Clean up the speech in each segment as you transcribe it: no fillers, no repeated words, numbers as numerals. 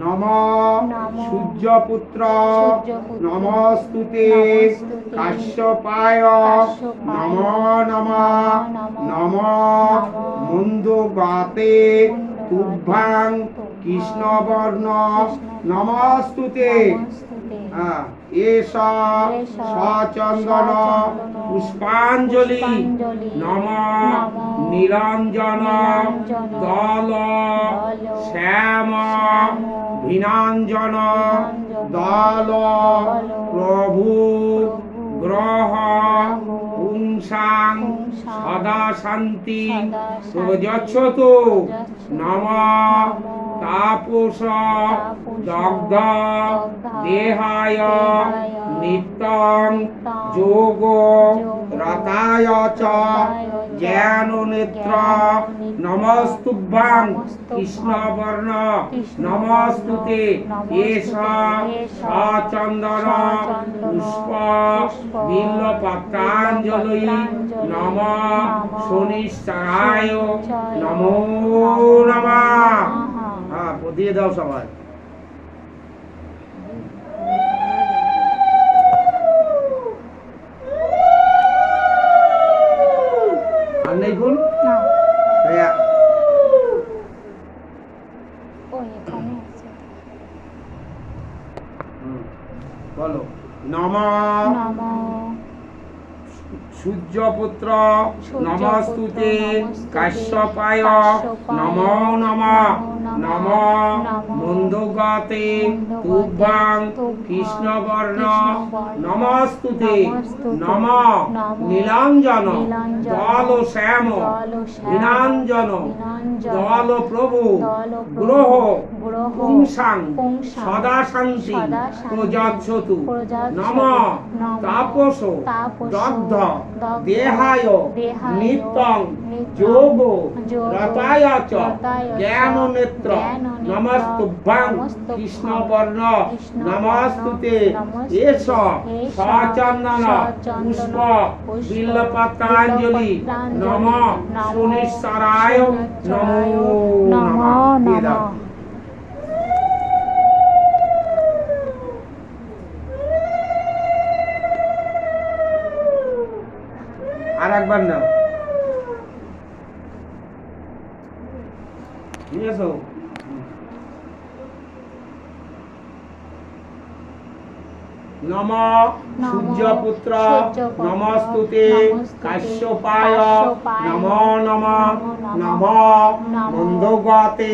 নমঃ সূর্যপুত্র নমস্তুতে কাশ্যপায় নমো নমঃ নমঃ মন্দগাতে তুভ্যাং কৃষ্ণবর্ণ নমস্তুতে এষা সচন্দন পুষ্পাঞ্জলি নমঃ নীলাঞ্জন দল শ্যাম ভিনাঞ্জন দল প্রভু গ্রহ পুংসাং সদা শান্তি প্রযচ্ছতু নমঃ তাপস দগ্ধ দেহায় নিত্যং যোগ রতায় চ জ্ঞান নেত্র নমস্তুভ্যাং কৃষ্ণবর্ণ নমস্তুতে এষ সচন্দন পুষ্প বিল্বপত্রাঞ্জলি নমঃ শনিশ্চরায় নমো নমঃ। দিয়ে দাও সবাই। আর নেই ফুল বলো নমঃ সূর্যপুত্র নমস্তুতে কাশ্যপায় নমো নমঃ নমঃ মন্দগাতে তুভ্যাং কৃষ্ণবর্ণ নমস্তুতে নমঃ নীলাঞ্জন দল শ্যাম ভিনাঞ্জন দল প্রভু গ্রহ পুংসাং সদা শান্তি প্রযচ্ছতু নমঃ তাপস দগ্ধ দেহায় নিত্যং যোগ রতায় চ জ্ঞান নেত্র নমস্তুভ্যাং কৃষ্ণবর্ণ নমস্তুতে এষ সচন্দন পুষ্প বিল্বপত্রাঞ্জলি নমঃ শনিশ্চরায় নমো নমঃ। আর একবার নাও বুঝেছো? নমঃ সূর্যপুত্র নমস্তুতে কাশ্যপায় নমো নমঃ নমঃ মন্দগাতে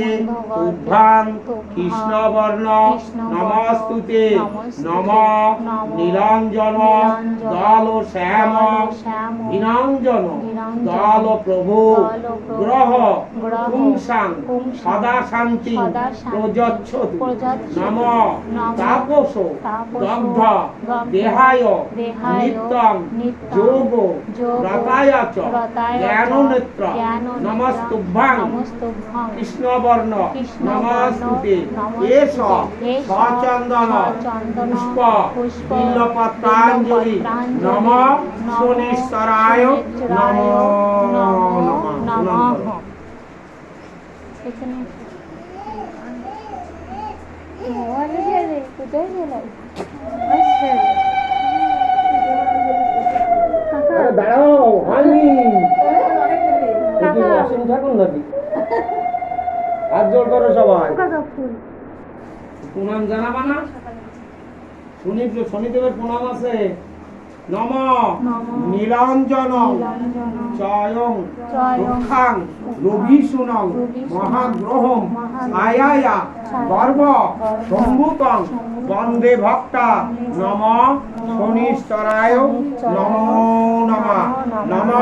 তুভ্যাং কৃষ্ণবর্ণ নমস্তুতে নমঃ নীলাঞ্জন দল শ্যাম ভিনাঞ্জন দল প্রভু গ্রহ পুংসাং সদা শান্তি প্রযচ্ছতু নমঃ তাপস দগ্ধ দেহায় নিত্যং যোগ রতায় চ জ্ঞান নেত্র নমস্তুভ্যাং কৃষ্ণবর্ণ নমস্তুতে এষ সচন্দন পুষ্প বিল্বপত্রাঞ্জলি নমঃ শনিশ্চরায় নমো নমঃ। দাঁড়াও হয়নি ঠাকুর নাকি হাত জোর করো সবাই প্রণাম জানাবা না? শনিদেবের প্রণাম আছে। নমঃ নীলাঞ্জন চয়ং দুঃখাং রবিষুণং মহাগ্রহম ছায়ায়া গর্ভ সম্ভূতং বন্দে ভক্তা নমঃ শনিশ্চরায় নমো নমঃ। নমঃ